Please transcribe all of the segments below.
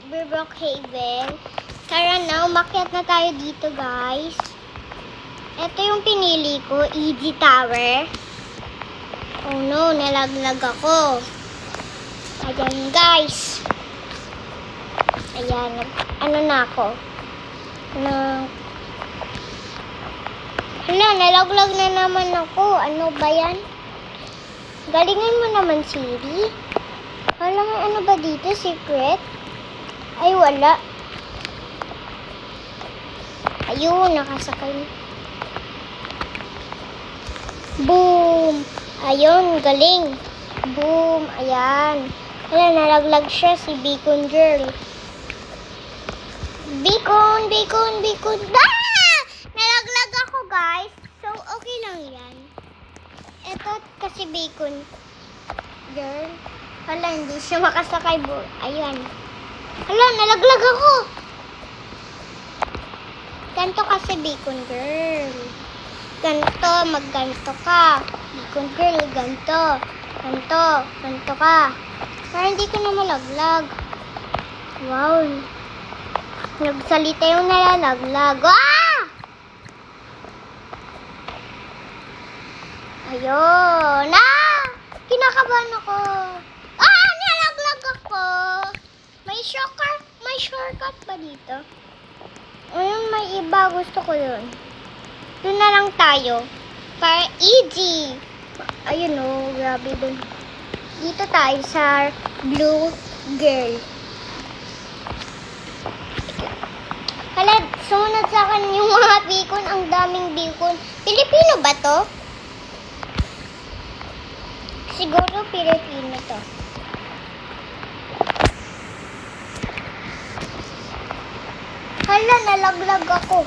Bear Brookhaven. Tara na, umakyat na tayo dito, guys. Ito yung pinili ko, EG Tower. Oh no, nalaglag ako. Ayan, guys. Ayan, ano na ako. Hala, nalaglag na naman ako. Ano ba yan? Galingan mo naman, Siri. Hala, ano ba dito? Secret? Ay, wala. Ayun, nakasakay. Boom! Ayun, galing. Boom! Ayan. Hala, nalaglag siya, si Beacon Girl. Beacon! Beacon! Beacon! Ah! Nalaglag ako, guys. So, okay lang yan. Ito kasi Beacon Girl. Hala, hindi siya makasakay. Ayan. Hala, nalaglag ako. Ganto kasi Beacon Girl. Ganto, magganto ka. Beacon Girl, ganto. Ganto, ganto ka. Para hindi ka na malaglag. Wow. Nagsalita yung nalalaglag. Ah! Ayun. Ah! Kinakabahan ako. Ah! Nalaglag ako. May shortcut ba dito? Ayun, may iba. Gusto ko yun. Doon na lang tayo. Para easy. Ayun o. Grabe dun. Dito tayo sa Blue Girl. Hala, sumunod sa akin yung mga beacon. Ang daming beacon. Pilipino ba to? Siguro Pilipino to. Hala, nalaglag ako.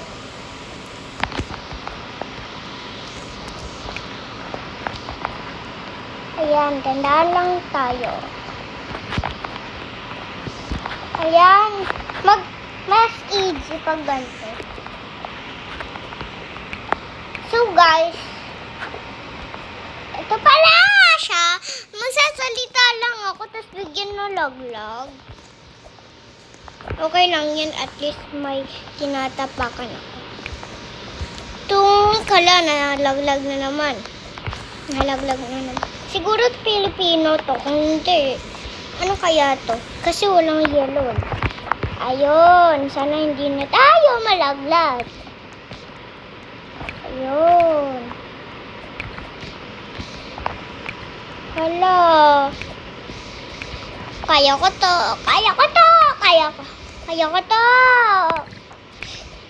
Ayan, tandaan lang tayo. Ayan, mas easy pag ganito. So guys, ito pala siya. Magsasalita lang ako, tapos bigyan ng laglag. Okay lang yan, at least may tinatapakan ako. Tung kala, nalaglag na naman. Nalaglag na naman. Siguro Pilipino to, kung hindi, ano kaya to? Kasi walang yellow. Ayun, sana hindi na tayo malaglag. Ayun. Hala. Kaya ko to. Kaya ko to. Kaya ko to.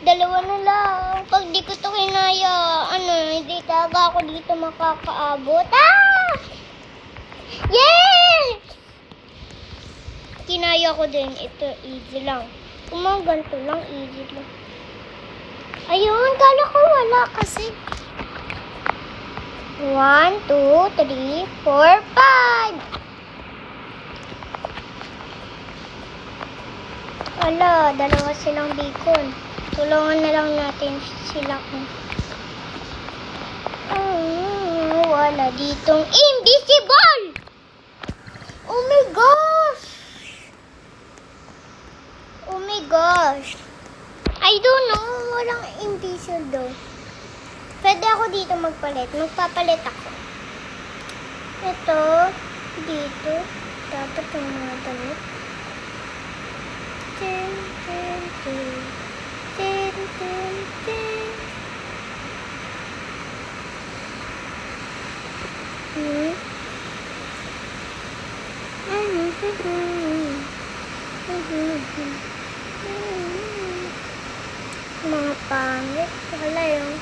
Dalawa na lang. Pag di ko to kinaya, hindi talaga ako dito makakaabot. Ah! Yes! Kinaya ko din. Ito, easy lang. Kung mga ganito lang, easy lang. Ayun, kala ko wala kasi. 1, 2, 3, 4, 5. Ala, dalawa silang beacon. Tulungan na lang natin sila kung wala ditong invisible. Oh my gosh. Oh my gosh. I don't know. Walang invisible daw. Pwede ako dito magpalit. Magpapalit ako. Ito. Dito. Dapat yung mga damit. Tin, tin, tin. Tin, tin, tin. Mga pangit. Wala yung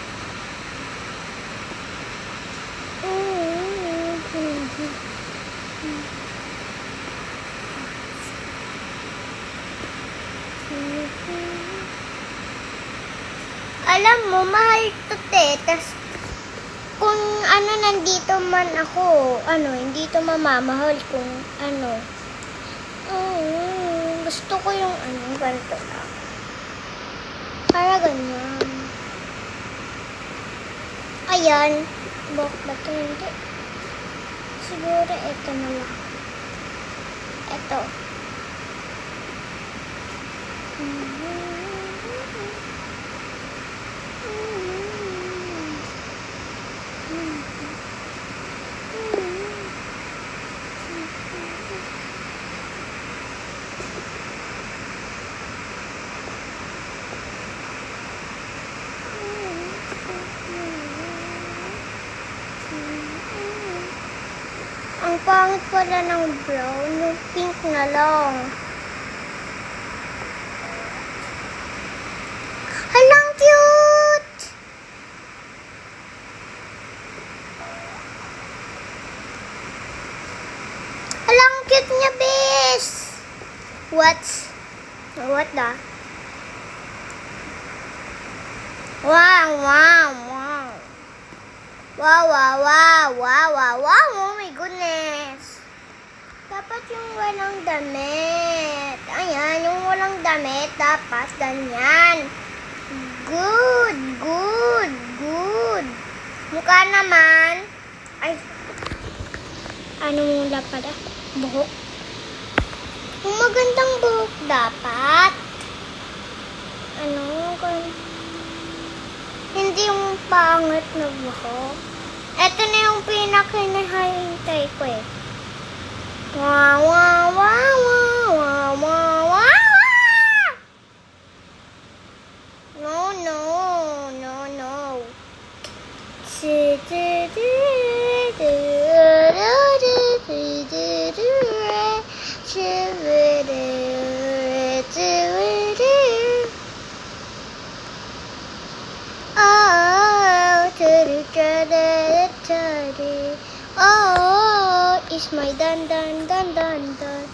alam mo, mahal to te. Tas, kung nandito man ako, hindi to mamamahal kung gusto ko yung ganito lang. Para ganyan. Ayan. Bok ba ito? Hindi. Siguro ito na lang. Ito. Ang pangit pala ng brown, yung pink na lang. Halang cute! Halang cute niya, bes! What the? Wow, wow, wow. Wow, wow, wow, wow, wow, wow, oh my goodness. Dapat yung walang damit. Ayan, yung walang damit, dapat ganyan. Good, good, good. Mukha naman. Ay, ano mula pala? Buhok. Yung magandang buhok dapat. Ano, hindi yung pangit na buhok. Ito na yung pinakinahintay ko eh. Wow, wow, wow, wow, wow, wow, wow. No, no, no, no. Oh, is my dan dan dan dan dan.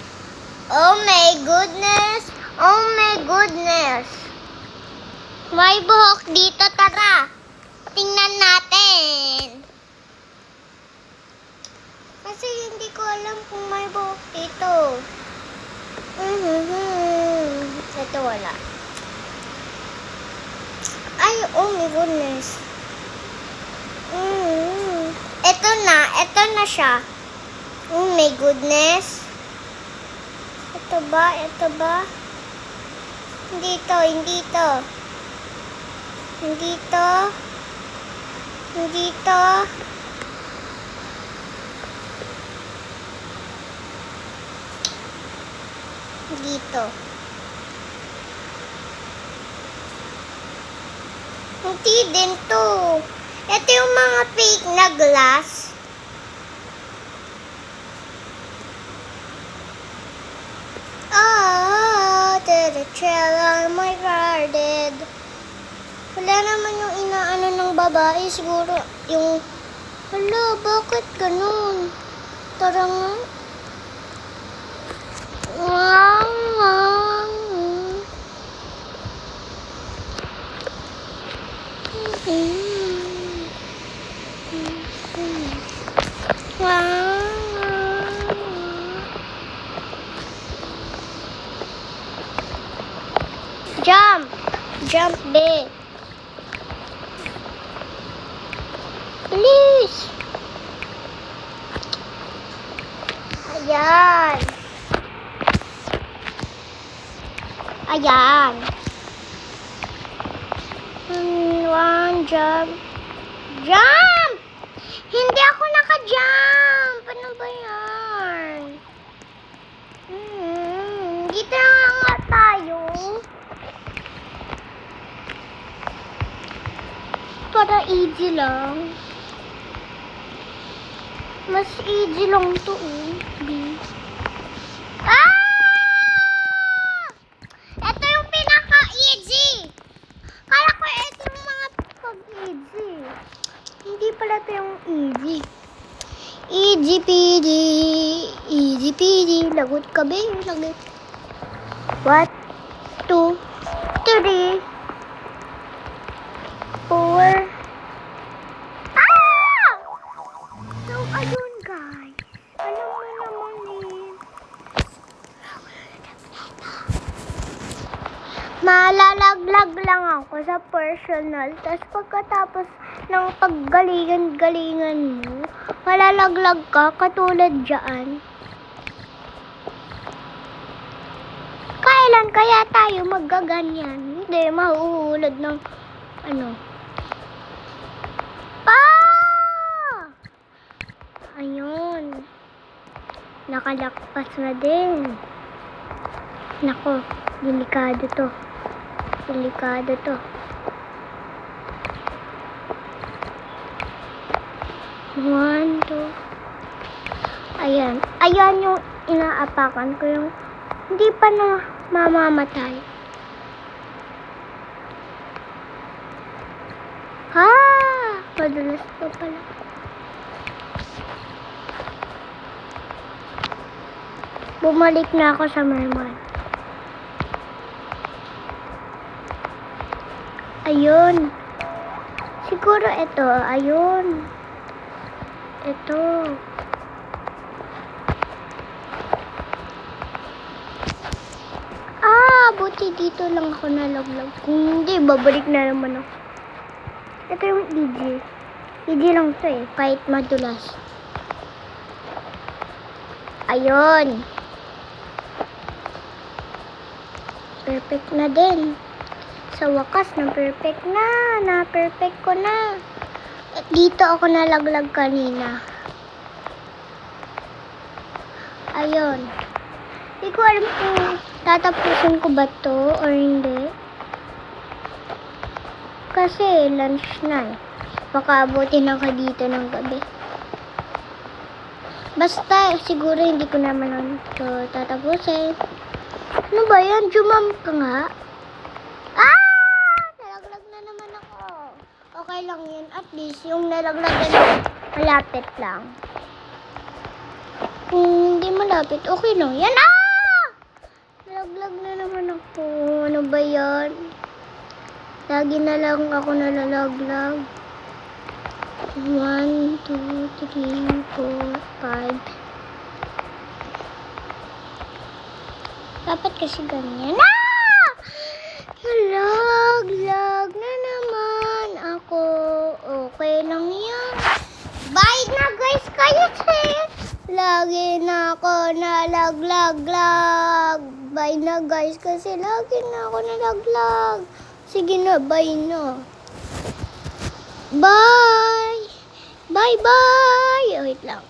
Oh my goodness! Oh my goodness! May buhok dito, tara! Tingnan natin! Kasi hindi ko alam kung may buhok dito. Ito wala. Ay, oh my goodness. Ito na siya. Oh my goodness. Ito ba? Hindi to. Hindi din to. Ito yung mga fake na glass. Oh, the trail on my garden. Wala naman yung inaano ng babae. Siguro yung, hala, bakit ganun? Tara nga. Wow, wow. Wow. Jump, babe. Please. Ayan. One jump. Jump! Hindi ako naka-jump. Ano ba yan? Dito na nga tayo. Para easy lang. Mas easy lang to. Ito yung pinaka-easy. Kala ko ito yung mga pag-easy. Hindi pala ito yung easy. Easy peasy. Lagot ka ba? Lagot. 1, 2, 3, 4. So, ayun guys. Alam mo naman malalaglag lang ako sa personal. Tapos pagkatapos ng paggalingan-galingan mo, malalaglag ka katulad dyan. Kaya kailan kaya tayo maggaganyan? Hindi, mahuhulad ng ano. Ayun. Nakalakpas na din. Nako, delikado to. Delikado to. One, two. Ayan. Ayan yung inaapakan ko yung hindi pa na mamamatay. Ha! Madulas pa pala. Bumalik na ako sa merman. Ayun. Siguro ito. Ayun. Ito. Buti dito lang ako nalaglag. Kung hindi, babalik na naman ako. Ito yung easy. Easy lang to eh. Kahit madulas. Ayun. Perfect na din. Sa wakas, na-perfect na. Na-perfect ko na. Dito ako nalaglag kanina. Ayun. Hindi ko alam kung tatapusin ko ba to or hindi. Kasi lunch na eh. Baka abutin ako dito ng gabi. Basta, siguro hindi ko naman ito tatapusin. Ano ba yan? Jumam ka nga. Nalaglag na naman ako. Okay lang yun. At least, yung nalaglagan malapit lang. Kung hindi malapit, okay lang. Yan! Nalaglag na naman ako. Ano ba yan? Lagi na lang ako nalalaglag. 1, 2, 3, 4, 5. Dapat kasi ganyan. Nalaglag na naman ako. Okay lang yan. Bye na guys kayo sis. Lagi na ako nalaglag. Bye na guys kasi lagi na ako nalaglag. Sige na, bye na. Bye! Bye-bye! Wait lang.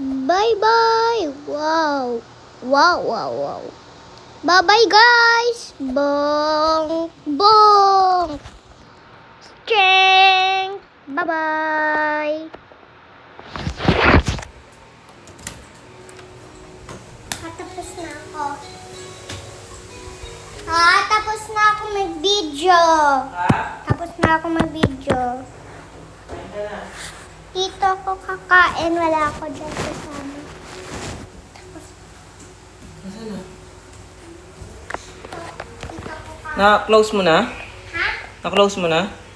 Bye-bye! Wow! Wow, wow, wow. Bye-bye, guys! Bong! Bong! Strength! Bye-bye! Tapos na ako. Tapos na ako mag-video. Tapos na ako mag-video. Dito ako kakain. Wala ako dyan kasama. Tapos, Nasaan na? dito ako kakain. Na-close mo na? Ha? Na-close mo na?